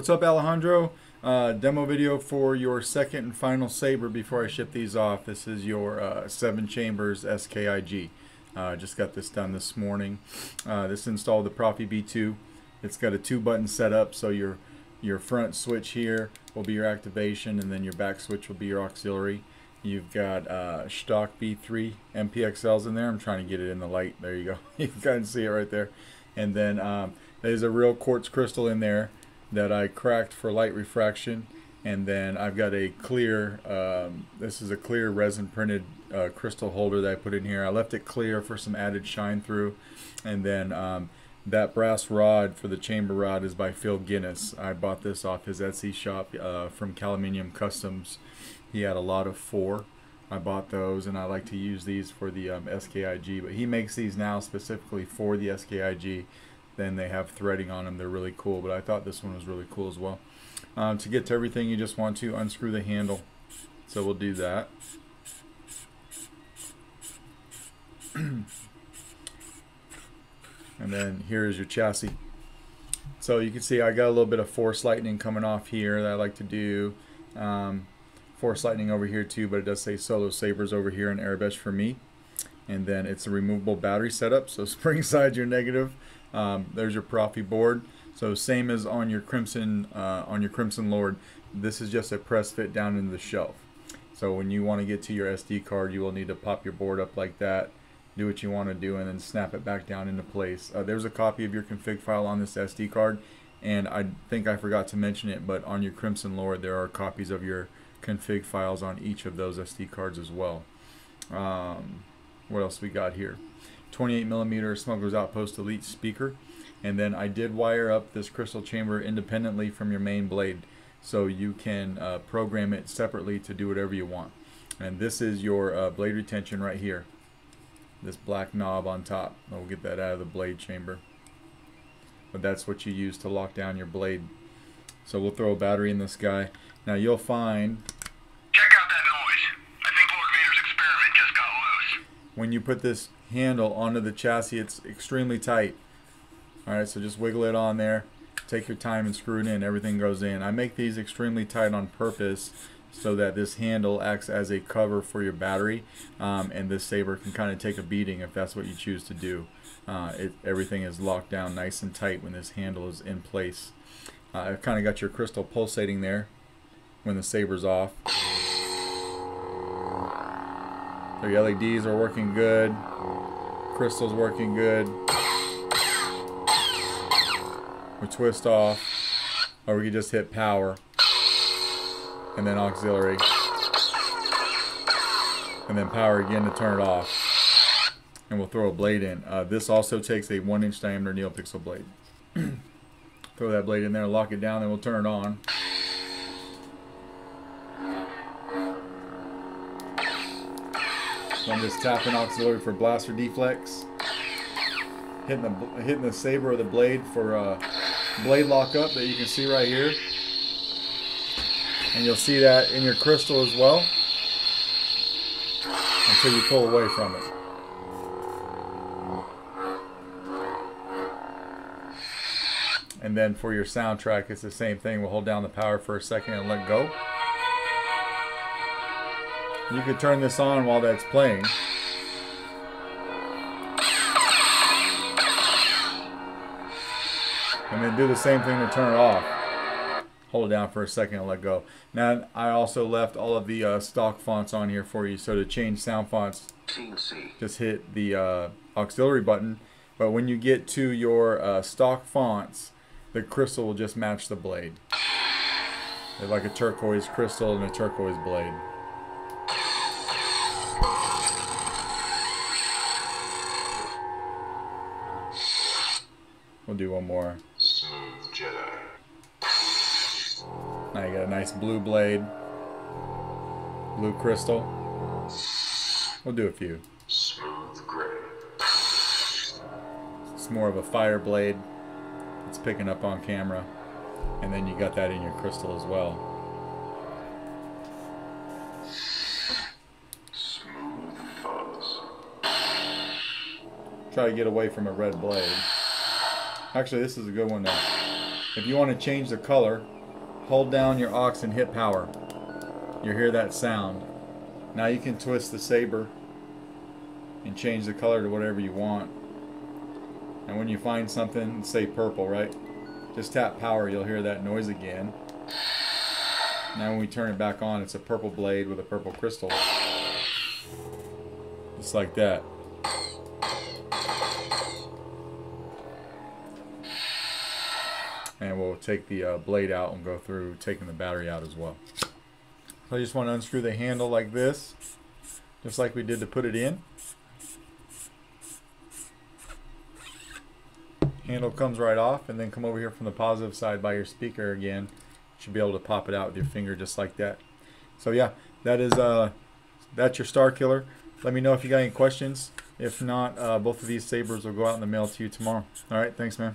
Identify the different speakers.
Speaker 1: What's up, Alejandro? Demo video for your second and final saber before I ship these off. This is your 7 chambers SKIG. Just got this done this morning. This installed the Proffie B2. It's got a 2-button setup, so your front switch here will be your activation, and then your back switch will be your auxiliary. You've got Shtok B3 NPXLs in there. I'm trying to get it in the light. There you go. You can kind of see it right there. And then there's a real quartz crystal in there that I cracked for light refraction. And then I've got a clear, this is a clear resin printed crystal holder that I put in here. I left it clear for some added shine through. And then that brass rod for the chamber rod is by Phil Guinness. I bought this off his Etsy shop from Caluminium Customs. He had a lot of 4. I bought those, and I like to use these for the SKIG. But he makes these now specifically for the SKIG. Then they have threading on them. They're really cool. But I thought this one was really cool as well. To get to everything, you just want to unscrew the handle. So we'll do that. And then here is your chassis. So you can see I got a little bit of force lightning coming off here that I like to do. Force lightning over here too, but it does say Solo Sabers over here in Arabesh for me. And then it's a removable battery setup, so spring side your negative. There's your Proffie board. So same as on your Crimson Lord, this is just a press fit down into the shelf. So when you want to get to your SD card, you will need to pop your board up like that, do what you want to do, and then snap it back down into place. There's a copy of your config file on this SD card, and I think I forgot to mention it, but on your Crimson Lord there are copies of your config files on each of those SD cards as well. What else we got here? 28mm Smuggler's Outpost Elite speaker, and then I did wire up this crystal chamber independently from your main blade, so you can program it separately to do whatever you want. And this is your blade retention right here, this black knob on top. We'll get that out of the blade chamber, but that's what you use to lock down your blade. So we'll throw a battery in this guy. Now you'll find,
Speaker 2: check out that noise. I think Lord Vader's experiment just got loose.
Speaker 1: When you put this handle onto the chassis, it's extremely tight. Alright, so just wiggle it on there, take your time and screw it in, everything goes in. I make these extremely tight on purpose so that this handle acts as a cover for your battery, and this saber can kind of take a beating if that's what you choose to do. Everything is locked down nice and tight when this handle is in place. I've kind of got your crystal pulsating there when the saber's off. So your LEDs are working good, crystal's working good. We twist off, or we can just hit power and then auxiliary, and then power again to turn it off, and we'll throw a blade in. This also takes a 1-inch diameter NeoPixel blade. Throw that blade in there, lock it down, and we'll turn it on. So I'm just tapping auxiliary for blaster deflex, hitting the saber or the blade for blade lockup that you can see right here, and you'll see that in your crystal as well until you pull away from it. And then for your soundtrack, it's the same thing. We'll hold down the power for a second and let go. You could turn this on while that's playing. And then do the same thing to turn it off. Hold it down for a second and let go. Now, I also left all of the stock fonts on here for you. So to change sound fonts, just hit the auxiliary button. But when you get to your stock fonts, the crystal will just match the blade. They're like a turquoise crystal and a turquoise blade. We'll do one more.
Speaker 2: Smooth Jedi.
Speaker 1: Now you got a nice blue blade, blue crystal. We'll do a few.
Speaker 2: Smooth gray.
Speaker 1: It's more of a fire blade. It's picking up on camera, and then you got that in your crystal as well.
Speaker 2: Smooth fuzz.
Speaker 1: Try to get away from a red blade. Actually, this is a good one now. If you want to change the color, hold down your aux and hit power. You'll hear that sound. Now you can twist the saber and change the color to whatever you want. And when you find something, say purple, right? Just tap power, you'll hear that noise again. Now when we turn it back on, it's a purple blade with a purple crystal. Just like that. And we'll take the blade out and go through taking the battery out as well. So I just want to unscrew the handle like this, just like we did to put it in. Handle comes right off, and then come over here from the positive side by your speaker again. You should be able to pop it out with your finger just like that. So yeah, that is that's your Star Killer. Let me know if you got any questions. If not, both of these sabers will go out in the mail to you tomorrow. All right, thanks, man.